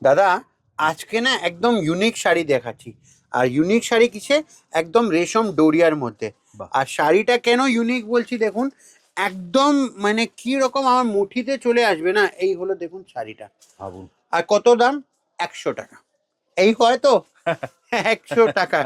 দাদা আজকে না একদম ইউনিক শাড়ি দেখাচ্ছি। আর ইউনিক শাড়ি কিসে? একদম রেশম ডোরিয়ার মধ্যে। বাহ। আর শাড়িটা কেন ইউনিক বলছি দেখুন, একদম মানে কি রকম আমার মুঠিতে চলে আসবে না, এই হলো দেখুন শাড়িটা। ভাবুন। আর কত দাম? 100 টাকা। এই হয়তো 100 টাকা।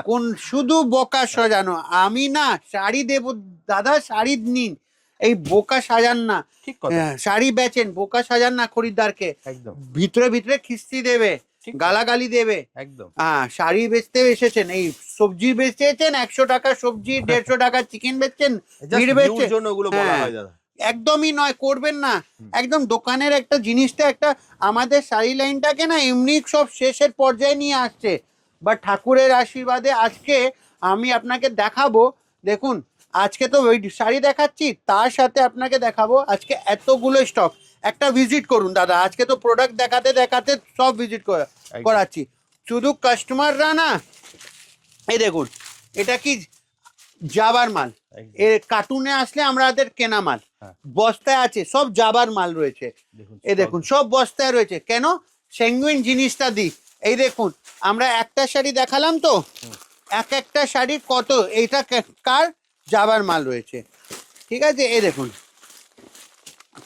কোন শুধু বোকা সাজানো, আমি না শাড়ি দেব দাদা, শাড়ি নিন, এই বোকা সাজান না। ঠিক কথা। শাড়ি বেচেন, বোকা সাজান না খরিদ্দারকে। একদম ভিতরে ভিতরে খিস্তি দেবে, ঠিক। গালাগালি দেবে। একদম। হ্যাঁ, শাড়ি বেচতে এসেছেন, এই সবজি বেচেছেন 100 টাকা সবজি, 150 টাকা চিকেন বেচছেন, জাস্ট ভিড় ভিউর বেচছেন। জন্য ওগুলো বলা হ্যাঁ, হয় দাদা। একদমই নয়, করবেন না। একদম দোকানের একটা জিনিসটা একটা আমাদের শাড়ি লাইনটাকে না এমনি সব শেষের পর্যায়ে নিয়ে আসছে। বা ঠাকুরের আশীর্বাদে আজকে আমি আপনাকে দেখাবো। দেখুন, আজকে তো ওই শাড়ি দেখাচ্ছি, তার সাথে আপনাকে দেখাবো আজকে এতগুলো স্টক। একটা ভিজিট করুন দাদা, আজকে তো প্রোডাক্ট দেখাতে দেখাতে সব ভিজিট করাচ্ছি। শুধু কাস্টমাররা না, এই দেখুন, এটা কি জাবার মাল। একদম। এ কার্টুনে আসলে আমাদের কেনা মাল, হ্যাঁ। বস্তায় আছে সব জাবার মাল রয়েছে। দেখুন, এই দেখুন সব বস্তায় রয়েছে। কেন? সেঙ্গুইন জিনিসটা দিই। এই দেখুন, আমরা একটা শাড়ি দেখালাম তো, এক একটা শাড়ি কত, এইটা কার জাবার মাল রয়েছে। ঠিক আছে, এই দেখুন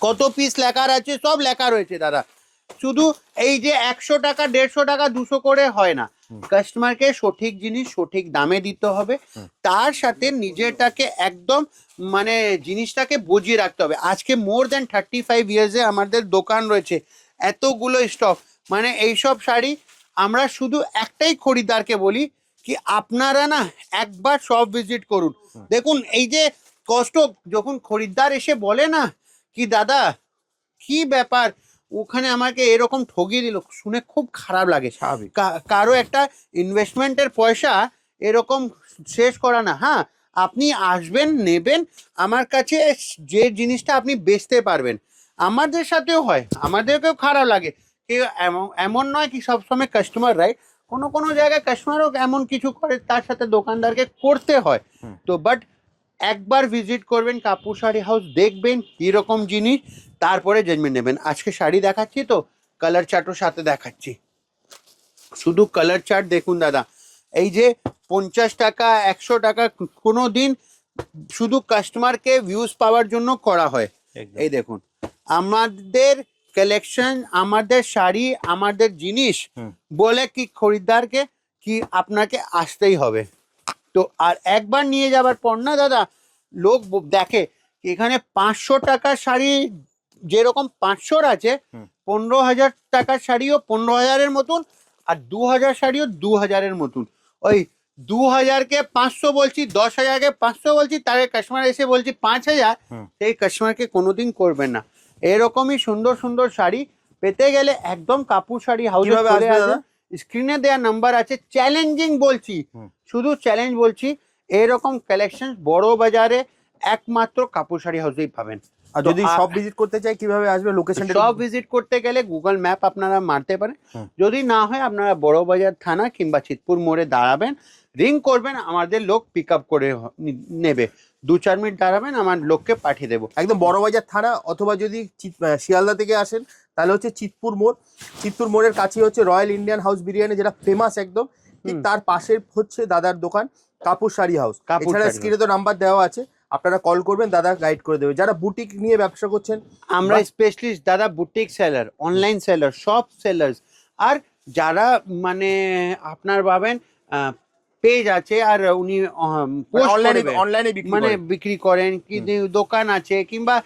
কত পিস লেখার আছে, সব লেখা রয়েছে দাদা। শুধু এই যে 100 টাকা 150 টাকা 200 করে হয় না, কাস্টমারকে সঠিক জিনিস সঠিক দামে দিতে হবে। তার সাথে নিজেটাকে একদম মানে জিনিসটাকে বুঝিয়ে রাখতে হবে। আজকে মোর দ্যান 35 ইয়ার্সে আমাদের দোকান রয়েছে, এতগুলো স্টক। মানে এইসব শাড়ি আমরা শুধু একটাই খরিদ্দারকে বলি কি, আপনারা না একবার সব ভিজিট করুন। দেখুন এই যে কষ্ট, যখন খরিদ্দার এসে বলে না কি দাদা কি ব্যাপার, ওখানে আমাকে এরকম ঠগিয়ে দিল, শুনে খুব খারাপ লাগে। স্বাভাবিক। কারো একটা ইনভেস্টমেন্টের পয়সা এরকম শেষ করা না। হ্যাঁ, আপনি আসবেন নেবেন আমার কাছে, যে জিনিসটা আপনি বেচতে পারবেন। আমাদের সাথেও হয়, আমাদেরকেও খারাপ লাগে কি, এমন নয় কি সবসময় কাস্টমার রাইট, কোনো কোনো জায়গায় কাস্টমারও এমন কিছু করে, তার সাথে দোকানদারকে করতে হয়। তো বাট একবার ভিজিট করবেন কাপুর শাড়ি হাউস, দেখবেন কীরকম জিনিস, তারপরে জাজমেন্ট নেবেন। আজকে শাড়ি দেখাচ্ছি তো কালার চার্টও সাথে দেখাচ্ছি। শুধু কালার চার্ট দেখুন দাদা, এই যে 50 টাকা 100 টাকা কোনো দিন শুধু কাস্টমারকে ভিউজ পাওয়ার জন্য করা হয়। একদম। এই দেখুন আমাদের কালেকশন, আমাদের শাড়ি, আমাদের জিনিস বলে কি খরিদ্দারকে কি আপনাকে আসতেই হবে। তো আর একবার নিয়ে যাবার পর না দাদা, লোক দেখে কি এখানে 500 টাকার শাড়ি যেরকম 500 আছে, 15,000 টাকার শাড়িও 15,000-এর মতন, আর 2,000 শাড়িও 2,000-এর মতন। ওই 2,000-কে 500 বলছি, 10,000-কে 500 বলছি, তার কাস্টমার এসে বলছি 5,000, সেই কাস্টমারকে কোনোদিন করবেন না। এরকমই সুন্দর সুন্দর শাড়ি পেতে গেলে একদম কাপুর শাড়ি হাউসে কিভাবে চলে আসবে আসবে। দাদা? স্ক্রিনে দেওয়া নাম্বার আছে, চ্যালেঞ্জিং বলছি, শুধু চ্যালেঞ্জ বলছি, এরকম কালেকশন বড় বাজারে একমাত্র কাপুর শাড়ি হাউসেই পাবেন। আর তো যদি সব ভিজিট করতে চাই কিভাবে আসবে, লোকেশনটা? সব ভিজিট করতে গেলে গুগল ম্যাপ আপনারা মারতে পারেন। যদি না হয় আপনারা বড় বাজার থানা কিংবা চিতপুর মোড়ে দাঁড়াবেন, রিং করবেন, আমাদের লোক পিক আপ করে নেবে। 2-4 মিনিট দাঁড়াবেন, আমার লোককে পাঠিয়ে দেবো। একদম বড়বাজার থানা, অথবা যদি শিয়ালদা থেকে আসেন তাহলে হচ্ছে চিতপুর মোড়। চিতপুর মোড়ের কাছে হচ্ছে রয়্যাল ইন্ডিয়ান হাউস বিরিয়ানি, যেটা ফেমাস একদম। ঠিক তার পাশে হচ্ছে দাদার দোকান কাপুর শাড়ি হাউস। এছাড়া স্ক্রিনে তো নাম্বার দেওয়া আছে, আপনারা কল করবেন, দাদা গাইড করে দেবে। যারা বুটিক নিয়ে ব্যবসা করছেন, আমরা স্পেশালিস্ট দাদা, বুটিক সেলার, অনলাইন সেলার, সব সেলার্স। আর যারা মানে আপনার ভাবেন পেজ আছে আর উনি অনলাইনে মানে বিক্রি করেন, কিন্তু দোকান আছে কিংবা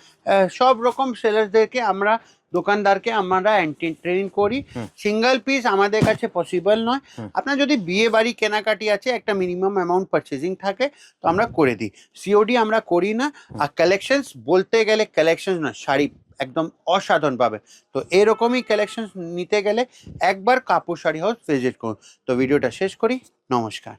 সব রকম সেলারদেরকে আমরা, দোকানদারকে আমরা এন্টারটেইন করি। সিঙ্গেল পিস আমাদের কাছে পসিবল নয়। আপনার যদি বিয়ে বাড়ি কেনাকাটি আছে, একটা মিনিমাম অ্যামাউন্ট পারচেজিং থাকে, তো আমরা করে দিই। সিওডি আমরা করি না। আর কালেকশনস বলতে গেলে কালেকশনস না, শাড়ি একদম অসাধারণ পাবে। তো এরকমই কালেকশন নিতে গেলে একবার কাপুর শাড়ি হাউস ভিজিট করুন। তো ভিডিওটা শেষ করি, নমস্কার।